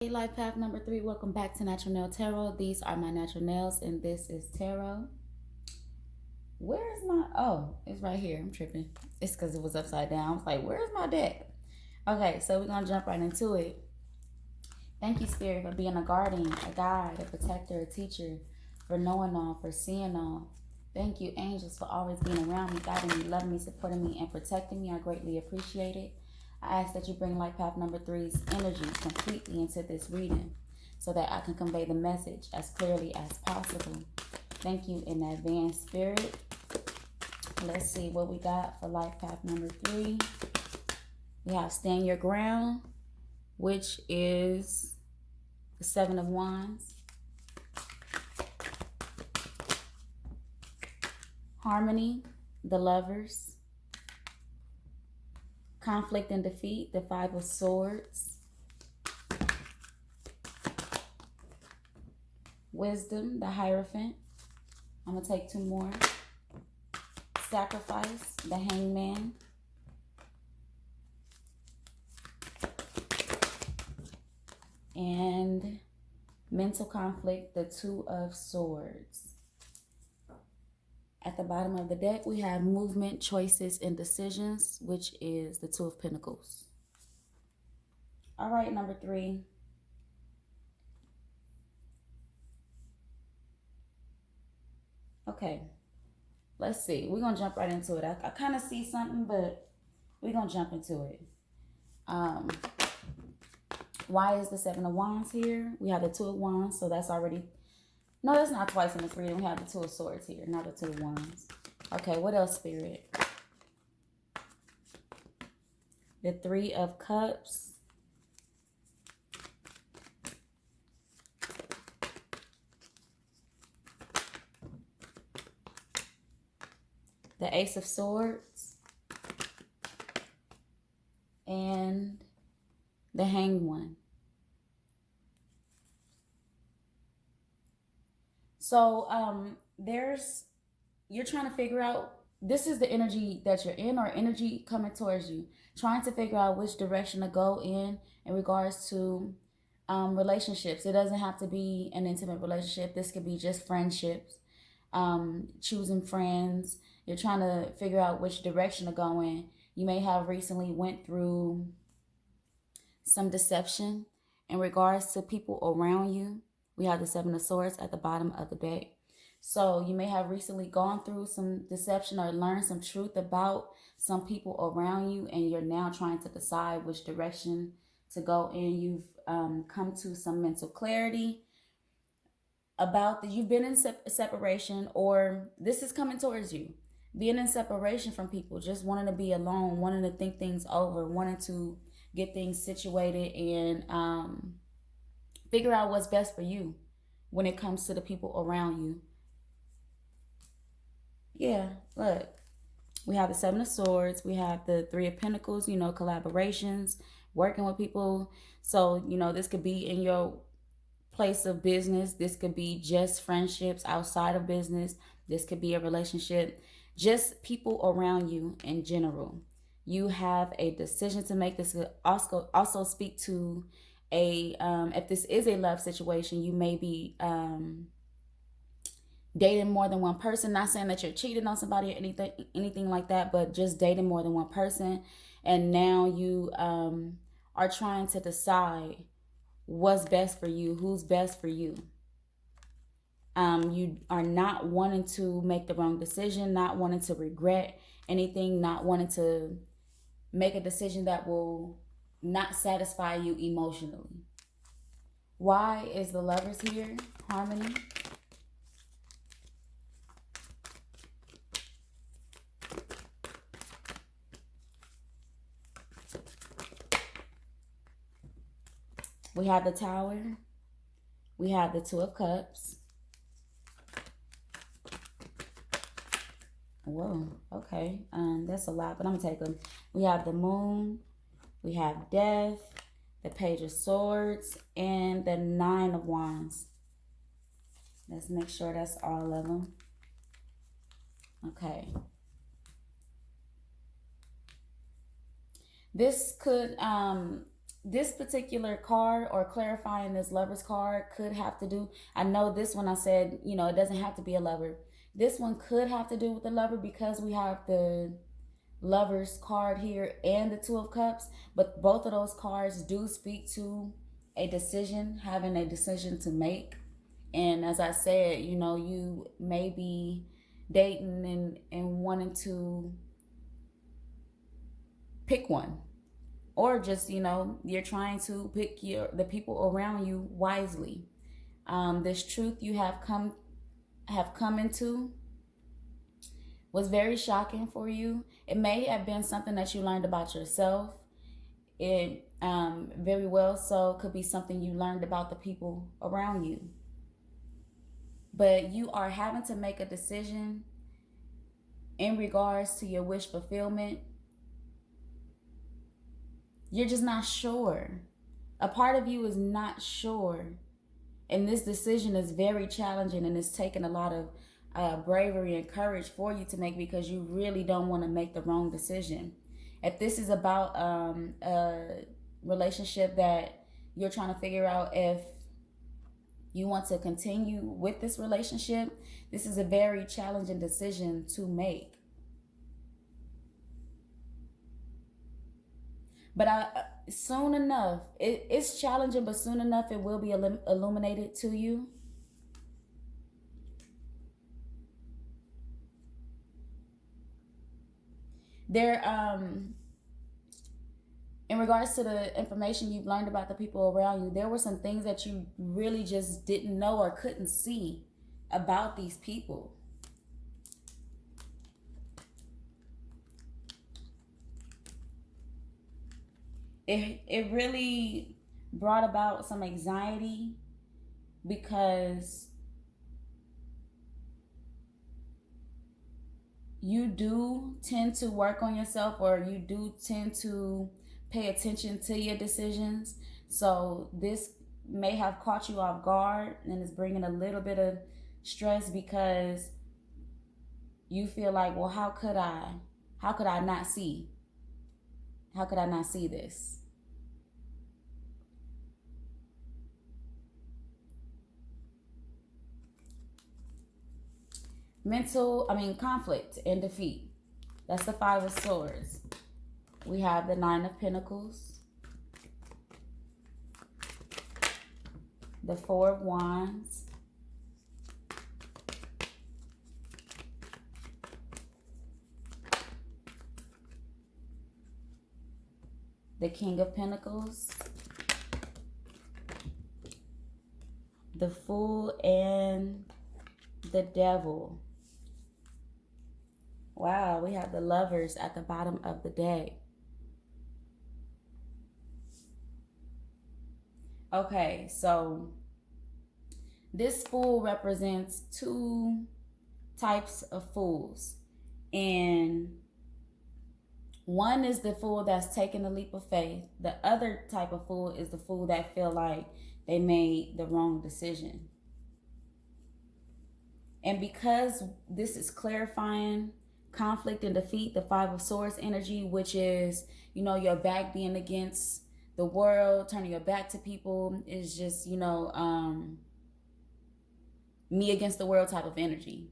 Hey, life path number 3. Welcome back to Natural Nail Tarot. These are my natural nails, and this is tarot. Where is my? Oh, it's right here. I'm tripping. It's because it was upside down. I was like, where's my deck? Okay, so we're gonna jump right into it. Thank you, Spirit, for being a guardian, a guide, a protector, a teacher, for knowing all, for seeing all. Thank you, angels, for always being around me, guiding me, loving me, supporting me, and protecting me. I greatly appreciate it. I ask that you bring life path number 3's energy completely into this reading so that I can convey the message as clearly as possible. Thank you in advance, Spirit. Let's see what we got for life path number 3. We have Stand Your Ground, which is the 7 of Wands. Harmony, the Lovers. Conflict and Defeat, the 5 of Swords. Wisdom, the Hierophant. I'm going to take 2 more. Sacrifice, the Hangman. And mental conflict, the 2 of Swords. At the bottom of the deck, we have movement, choices, and decisions, which is the 2 of Pentacles. All right, number 3. Okay, let's see. We're going to jump right into it. I kind of see something, but we're going to jump into it. Why is the 7 of Wands here? We have the 2 of Wands, so that's already... No, that's not twice in this reading. We have the 2 of Swords here, not the 2 of Wands. Okay, what else, Spirit? The 3 of Cups. The Ace of Swords. And the Hanged One. So you're trying to figure out, this is the energy that you're in, or energy coming towards you, trying to figure out which direction to go in regards to relationships. It doesn't have to be an intimate relationship. This could be just friendships, choosing friends. You're trying to figure out which direction to go in. You may have recently went through some deception in regards to people around you. We have the 7 of Swords at the bottom of the deck. So you may have recently gone through some deception or learned some truth about some people around you, and you're now trying to decide which direction to go in. You've come to some mental clarity about that. You've been in separation, or this is coming towards you. Being in separation from people, just wanting to be alone, wanting to think things over, wanting to get things situated, and figure out what's best for you when it comes to the people around you. Yeah, look. We have the 7 of Swords. We have the 3 of Pentacles, collaborations, working with people. So, this could be in your place of business. This could be just friendships outside of business. This could be a relationship. Just people around you in general. You have a decision to make. This could also speak to if this is a love situation, you may be dating more than one person. Not saying that you're cheating on somebody or anything like that, but just dating more than one person. And now you are trying to decide what's best for you, who's best for you. You are not wanting to make the wrong decision, not wanting to regret anything, not wanting to make a decision that will not satisfy you emotionally. Why is the Lovers here? Harmony. We have the Tower. We have the 2 of Cups. Whoa, okay. That's a lot, but I'm gonna take them. We have the Moon. We have Death, the Page of Swords, and the 9 of Wands. Let's make sure that's all of them. Okay. This could this particular card, or clarifying this lover's card, could have to do, I know this one I said, it doesn't have to be a lover. This one could have to do with the lover because we have the lover's card here and the two of cups, but both of those cards do speak to a decision, having a decision to make. And as I said, you may be dating and wanting to pick one, or just you're trying to pick the people around you wisely. This truth you have come into was very shocking for you. It may have been something that you learned about yourself. It very well so could be something you learned about the people around you. But you are having to make a decision in regards to your wish fulfillment. You're just not sure. A part of you is not sure. And this decision is very challenging, and it's taken a lot of bravery and courage for you to make, because you really don't want to make the wrong decision. If this is about a relationship that you're trying to figure out if you want to continue with this relationship, this is a very challenging decision to make. But soon enough, it's challenging, but soon enough it will be illuminated to you. There, in regards to the information you've learned about the people around you, there were some things that you really just didn't know or couldn't see about these people. It really brought about some anxiety, because you do tend to work on yourself, or you do tend to pay attention to your decisions. So this may have caught you off guard, and is bringing a little bit of stress, because you feel like, well, how could I not see? How could I not see this? Conflict and defeat. That's the Five of Swords. We have the Nine of Pentacles, the Four of Wands, the King of Pentacles, the Fool, and the Devil. Wow, we have the Lovers at the bottom of the deck. Okay, so this Fool represents two types of fools. And one is the fool that's taking a leap of faith. The other type of fool is the fool that feel like they made the wrong decision. And because this is clarifying conflict and defeat, the Five of Swords energy, which is, your back being against the world, turning your back to people, is just, me against the world type of energy.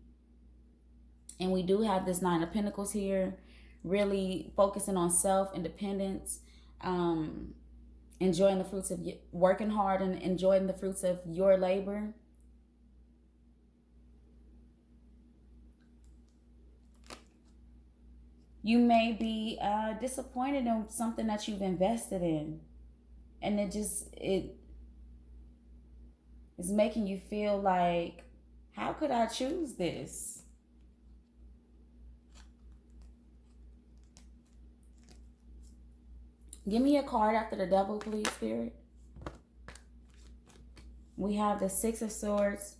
And we do have this Nine of Pentacles here, really focusing on self-independence, enjoying the fruits of working hard and enjoying the fruits of your labor. You may be disappointed in something that you've invested in, and it is making you feel like, how could I choose this? Give me a card after the Devil, please, Spirit. We have the Six of Swords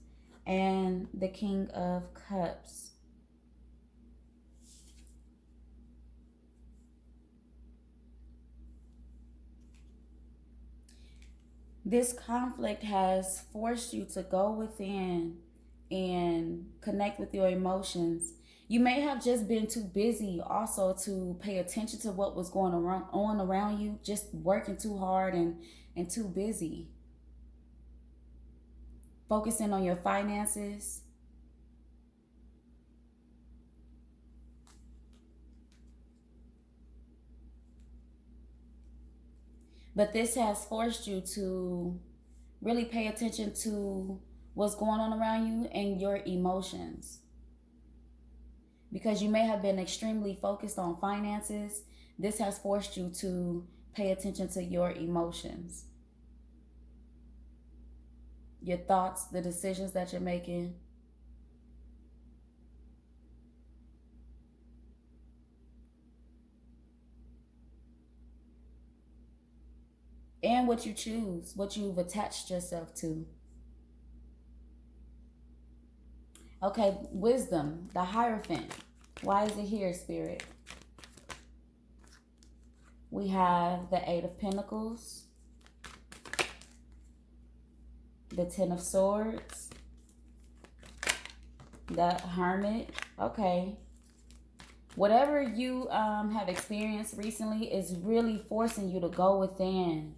and the King of Cups. This conflict has forced you to go within and connect with your emotions. You may have just been too busy also to pay attention to what was going on around you, just working too hard and too busy. Focusing on your finances. But this has forced you to really pay attention to what's going on around you and your emotions. Because you may have been extremely focused on finances, this has forced you to pay attention to your emotions, your thoughts, the decisions that you're making. And what you choose, what you've attached yourself to. Okay, wisdom, the Hierophant. Why is it here, Spirit? We have the Eight of Pentacles, the Ten of Swords, the Hermit. Okay. Whatever you have experienced recently is really forcing you to go within.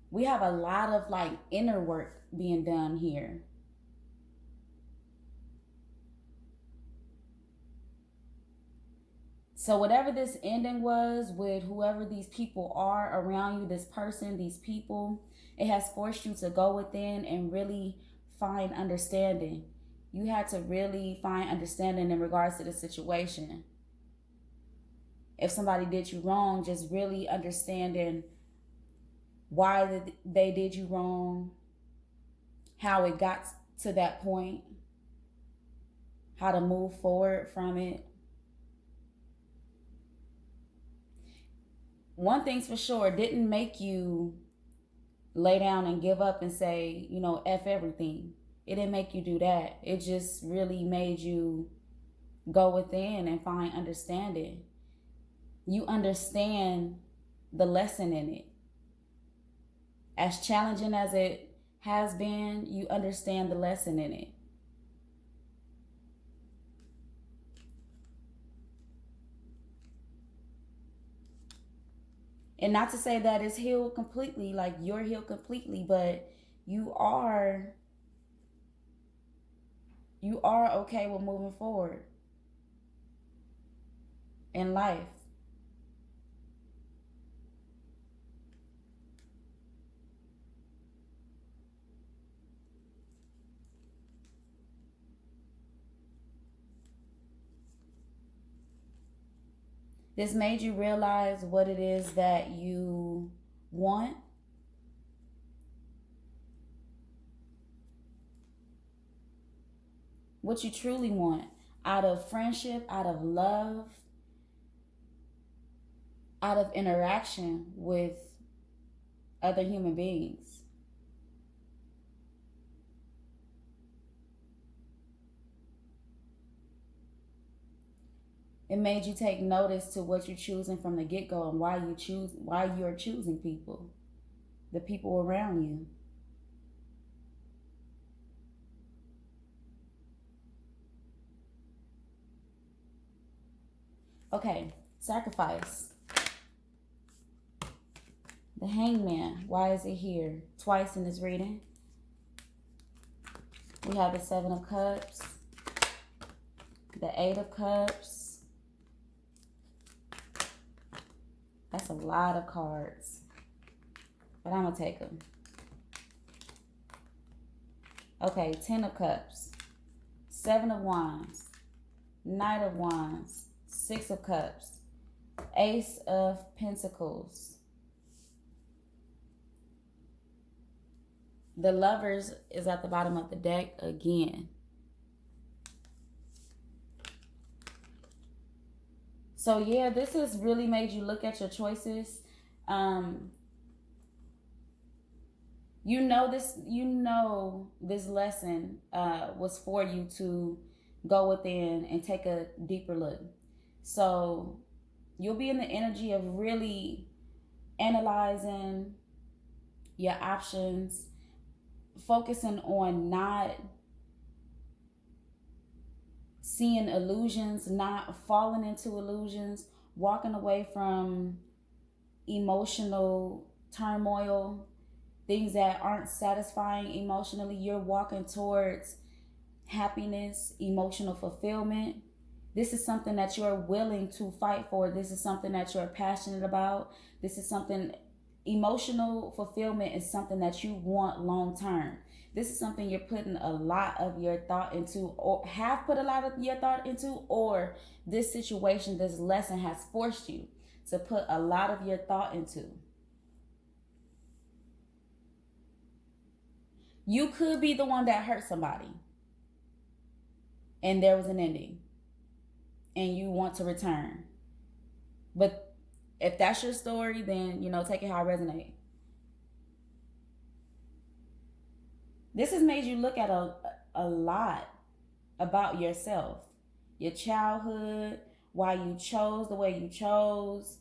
We have a lot of like inner work being done here. So whatever this ending was with whoever these people are around you, this person, these people, it has forced you to go within and really find understanding. You had to really find understanding in regards to the situation. If somebody did you wrong, just really understanding why they did you wrong, how it got to that point, how to move forward from it. One thing's for sure, it didn't make you lay down and give up and say, F everything. It didn't make you do that. It just really made you go within and find understanding. You understand the lesson in it. As challenging as it has been, you understand the lesson in it. And not to say that it's healed completely, like you're healed completely, but you are okay with moving forward in life. This made you realize what it is that you want. What you truly want out of friendship, out of love, out of interaction with other human beings. It made you take notice to what you're choosing from the get-go and why you're choosing people, the people around you. Okay, sacrifice. The Hangman. Why is it here? Twice in this reading. We have the Seven of Cups, the Eight of Cups. That's a lot of cards, but I'm going to take them. Okay, Ten of Cups, Seven of Wands, Knight of Wands, Six of Cups, Ace of Pentacles. The Lovers is at the bottom of the deck again. So yeah, this has really made you look at your choices. This lesson was for you to go within and take a deeper look. So you'll be in the energy of really analyzing your options, focusing on not seeing illusions, not falling into illusions, walking away from emotional turmoil, things that aren't satisfying emotionally. You're walking towards happiness, emotional fulfillment. This is something that you're willing to fight for. This is something that you're passionate about. This is something, emotional fulfillment is something that you want long term. This is something you're putting a lot of your thought into, or have put a lot of your thought into, or this situation, this lesson has forced you to put a lot of your thought into. You could be the one that hurt somebody and there was an ending and you want to return. But if that's your story, then, take it how it resonates. This has made you look at a lot about yourself, your childhood, why you chose the way you chose.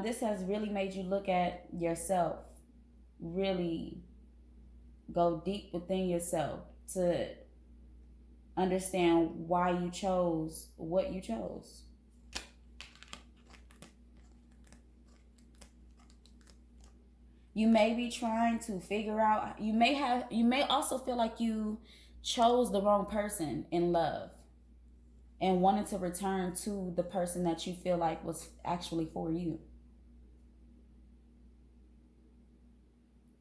This has really made you look at yourself, really go deep within yourself to understand why you chose what you chose. You may be trying to figure out, you may also feel like you chose the wrong person in love and wanted to return to the person that you feel like was actually for you.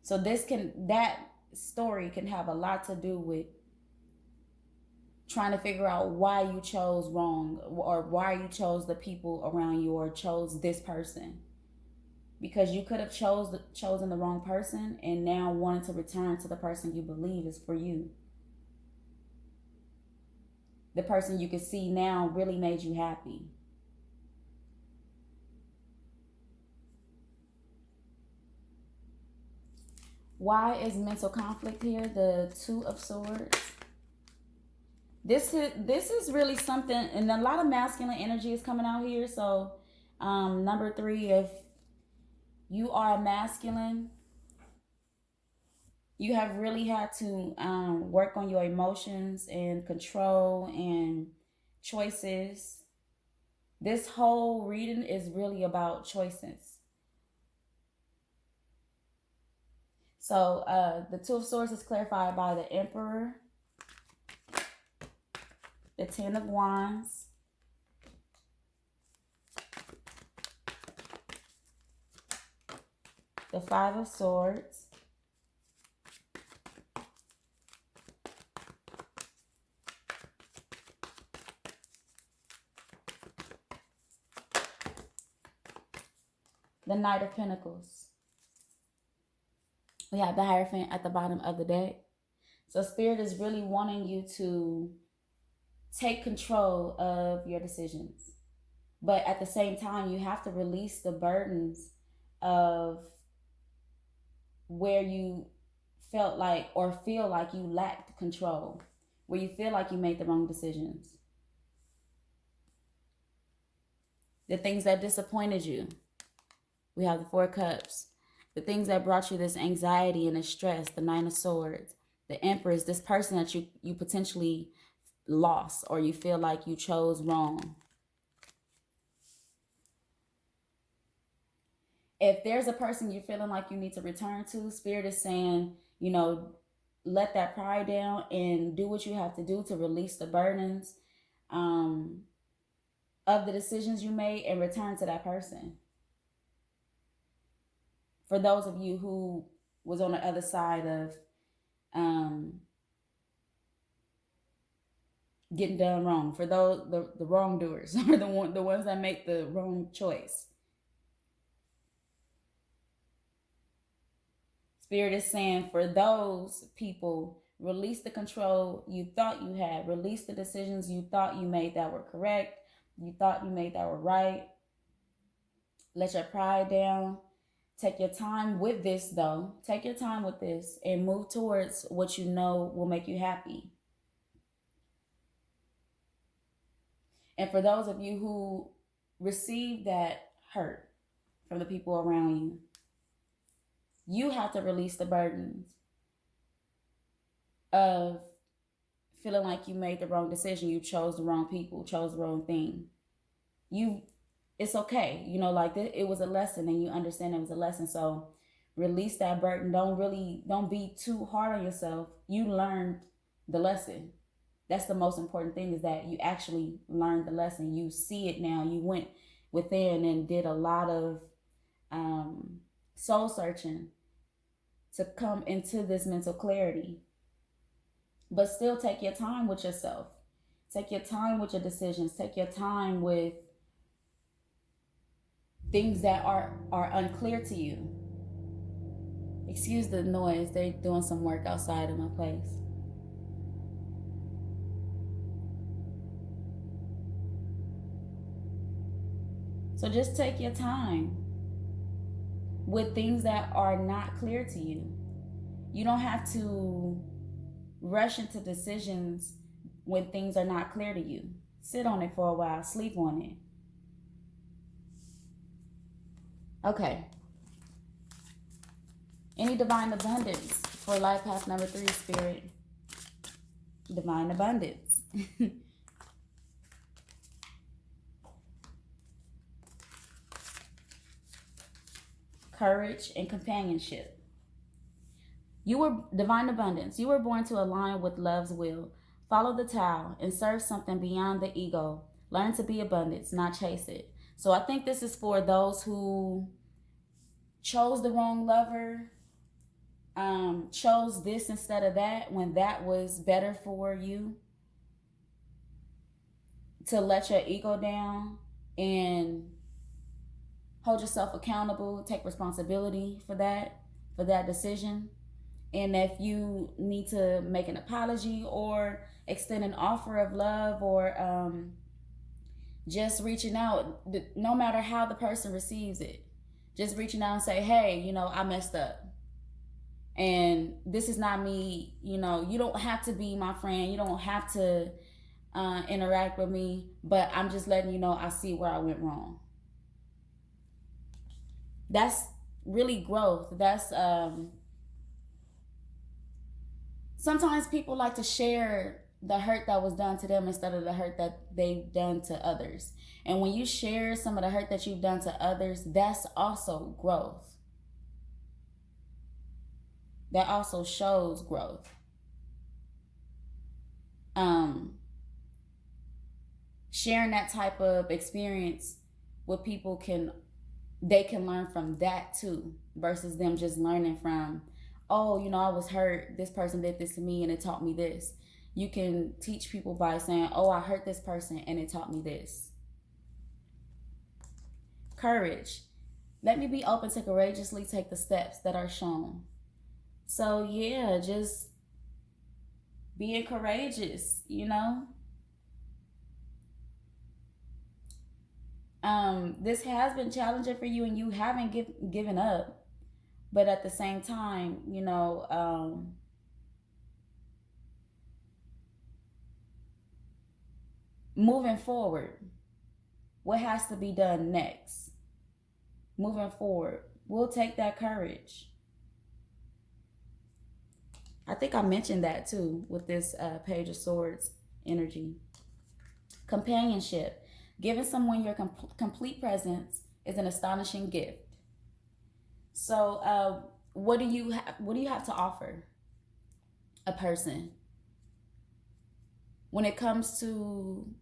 So that story can have a lot to do with trying to figure out why you chose wrong, or why you chose the people around you, or chose this person. Because you could have chosen the wrong person and now wanted to return to the person you believe is for you. The person you can see now really made you happy. Why is mental conflict here? The Two of Swords. This is really something, and a lot of masculine energy is coming out here. So, number 3, if you are a masculine, you have really had to work on your emotions and control and choices. This whole reading is really about choices. So the Two of Swords is clarified by the Emperor, the Ten of Wands, the Five of Swords, the Knight of Pentacles. We have the Hierophant at the bottom of the deck. So Spirit is really wanting you to take control of your decisions. But at the same time, you have to release the burdens of where you felt like or feel like you lacked control, where you feel like you made the wrong decisions. The things that disappointed you. We have the Four Cups. The things that brought you this anxiety and this stress, the Nine of Swords. The Empress, this person that you potentially lost or you feel like you chose wrong. If there's a person you're feeling like you need to return to, Spirit is saying, let that pride down and do what you have to do to release the burdens of the decisions you made and return to that person. For those of you who was on the other side of getting done wrong, for those the wrongdoers or the ones that make the wrong choice, Spirit is saying, for those people, release the control you thought you had, release the decisions you thought you made that were correct, you thought you made that were right. Let your pride down. Take your time with this, though. Take your time with this and move towards what you know will make you happy. And for those of you who receive that hurt from the people around you, you have to release the burdens of feeling like you made the wrong decision, you chose the wrong people, chose the wrong thing, you it's okay. Like it was a lesson, and you understand it was a lesson. So release that burden. Don't be too hard on yourself. You learned the lesson. That's the most important thing, is that you actually learned the lesson. You see it now. You went within and did a lot of soul searching to come into this mental clarity. But still, take your time with yourself. Take your time with your decisions. Take your time with things that are unclear to you. Excuse the noise. They're doing some work outside of my place. So just take your time with things that are not clear to you. You don't have to rush into decisions when things are not clear to you. Sit on it for a while. Sleep on it. Okay. Any divine abundance for life path number 3, Spirit? Divine abundance. Courage and companionship. You were divine abundance. You were born to align with love's will. Follow the Tao and serve something beyond the ego. Learn to be abundance, not chase it. So I think this is for those who chose the wrong lover, chose this instead of that when that was better for you, to let your ego down and hold yourself accountable, take responsibility for that decision. And if you need to make an apology or extend an offer of love, or just reaching out, no matter how the person receives it, just reaching out and say, hey, I messed up. And this is not me. You don't have to be my friend. You don't have to interact with me. But I'm just letting you know I see where I went wrong. That's really growth. That's sometimes people like to share the hurt that was done to them instead of the hurt that they've done to others. And when you share some of the hurt that you've done to others, that's also growth. That also shows growth. Sharing that type of experience with people they can learn from that too, versus them just learning from, oh, I was hurt, this person did this to me and it taught me this. You can teach people by saying, oh, I hurt this person and it taught me this. Courage. Let me be open to courageously take the steps that are shown. So yeah, just being courageous, This has been challenging for you and you haven't given up. But at the same time, moving forward, what has to be done next? Moving forward, we'll take that courage. I think I mentioned that too with this Page of Swords energy. Companionship. Giving someone your complete presence is an astonishing gift. So what do you have to offer a person when it comes to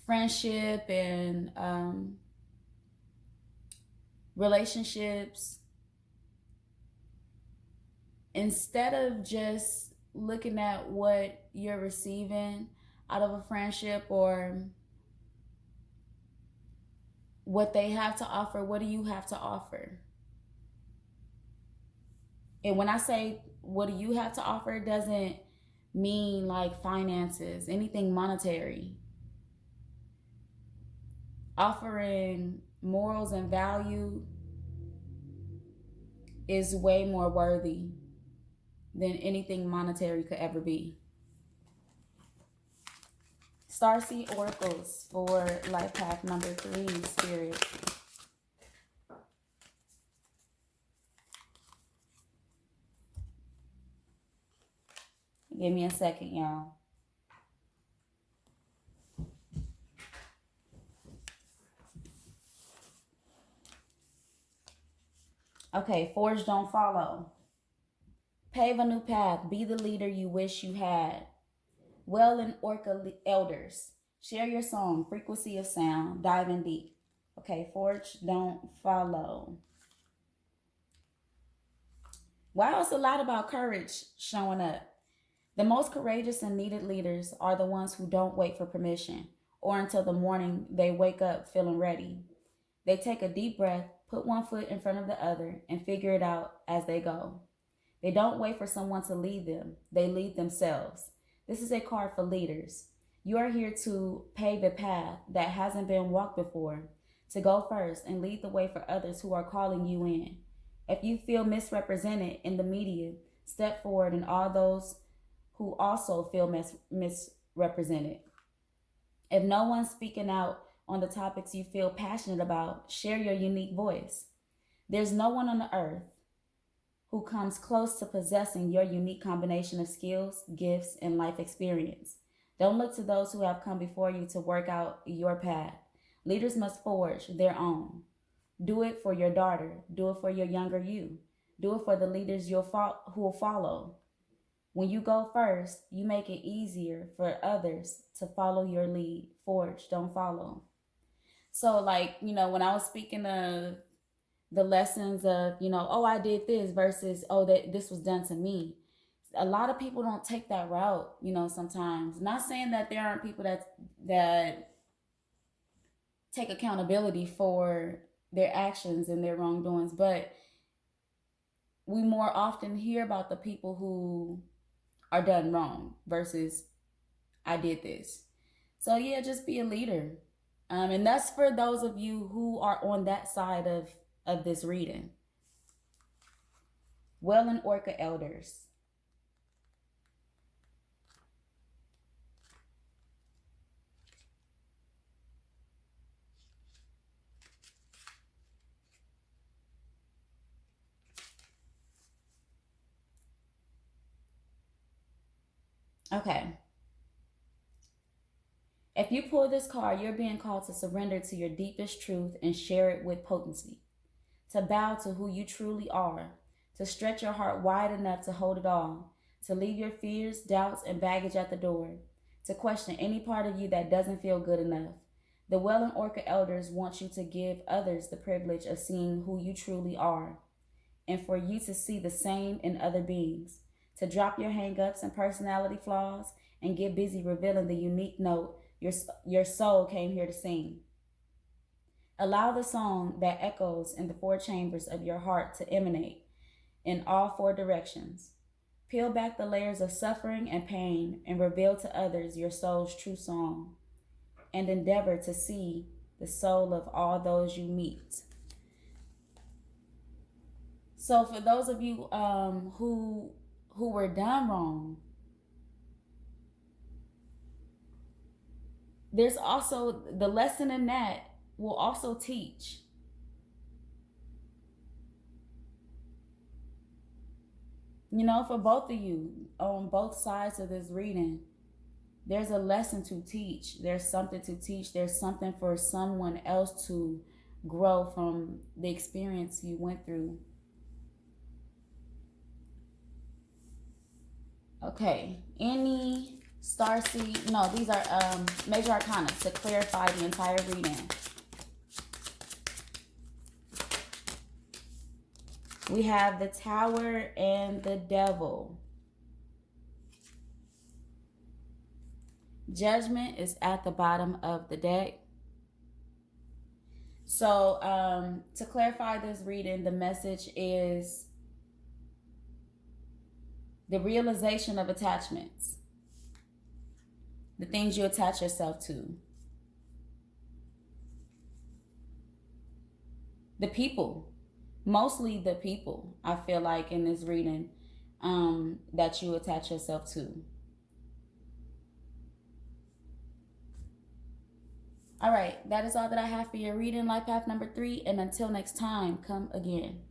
friendship and relationships? Instead of just looking at what you're receiving out of a friendship or what they have to offer, what do you have to offer? And when I say what do you have to offer, it doesn't mean like finances, anything monetary. Offering morals and value is way more worthy than anything monetary could ever be. Starseed Oracles for life path number 3, Spirit. Give me a second, y'all. Okay, forge, don't follow. Pave a new path. Be the leader you wish you had. Well and Orca elders. Share your song. Frequency of sound. Diving deep. Okay, forge, don't follow. Wow, it's a lot about courage showing up. The most courageous and needed leaders are the ones who don't wait for permission or until the morning they wake up feeling ready. They take a deep breath, put one foot in front of the other, and figure it out as they go. They don't wait for someone to lead them, they lead themselves. This is a card for leaders. You are here to pave a path that hasn't been walked before, to go first and lead the way for others who are calling you in. If you feel misrepresented in the media, step forward, and all those who also feel misrepresented. If no one's speaking out on the topics you feel passionate about, share your unique voice. There's no one on the earth who comes close to possessing your unique combination of skills, gifts, and life experience. Don't look to those who have come before you to work out your path. Leaders must forge their own. Do it for your daughter. Do it for your younger you. Do it for the leaders who will follow. When you go first, you make it easier for others to follow your lead. Forge, don't follow. So, like, when I was speaking of the lessons of, oh, I did this versus, oh, that this was done to me. A lot of people don't take that route, sometimes. Not saying that there aren't people that take accountability for their actions and their wrongdoings, but we more often hear about the people who are done wrong versus I did this. So yeah, just be a leader. And that's for those of you who are on that side of this reading. Well and Orca elders. Okay. If you pull this card, you're being called to surrender to your deepest truth and share it with potency. To bow to who you truly are. To stretch your heart wide enough to hold it all. To leave your fears, doubts, and baggage at the door. To question any part of you that doesn't feel good enough. The Well and Orca elders want you to give others the privilege of seeing who you truly are, and for you to see the same in other beings. To drop your hang-ups and personality flaws and get busy revealing the unique note your soul came here to sing. Allow the song that echoes in the four chambers of your heart to emanate in all four directions. Peel back the layers of suffering and pain and reveal to others your soul's true song, and endeavor to see the soul of all those you meet. So for those of you who were done wrong, there's also the lesson in that will also teach. For both of you on both sides of this reading, there's a lesson to teach. There's something to teach. There's something for someone else to grow from the experience you went through. Okay, any starseed? No, these are major arcana to clarify the entire reading. We have the Tower and the Devil. Judgment is at the bottom of the deck. So to clarify this reading, the message is the realization of attachments, the things you attach yourself to, the people, mostly the people, I feel like in this reading, that you attach yourself to. All right, that is all that I have for your reading, Life Path number 3. And until next time, come again.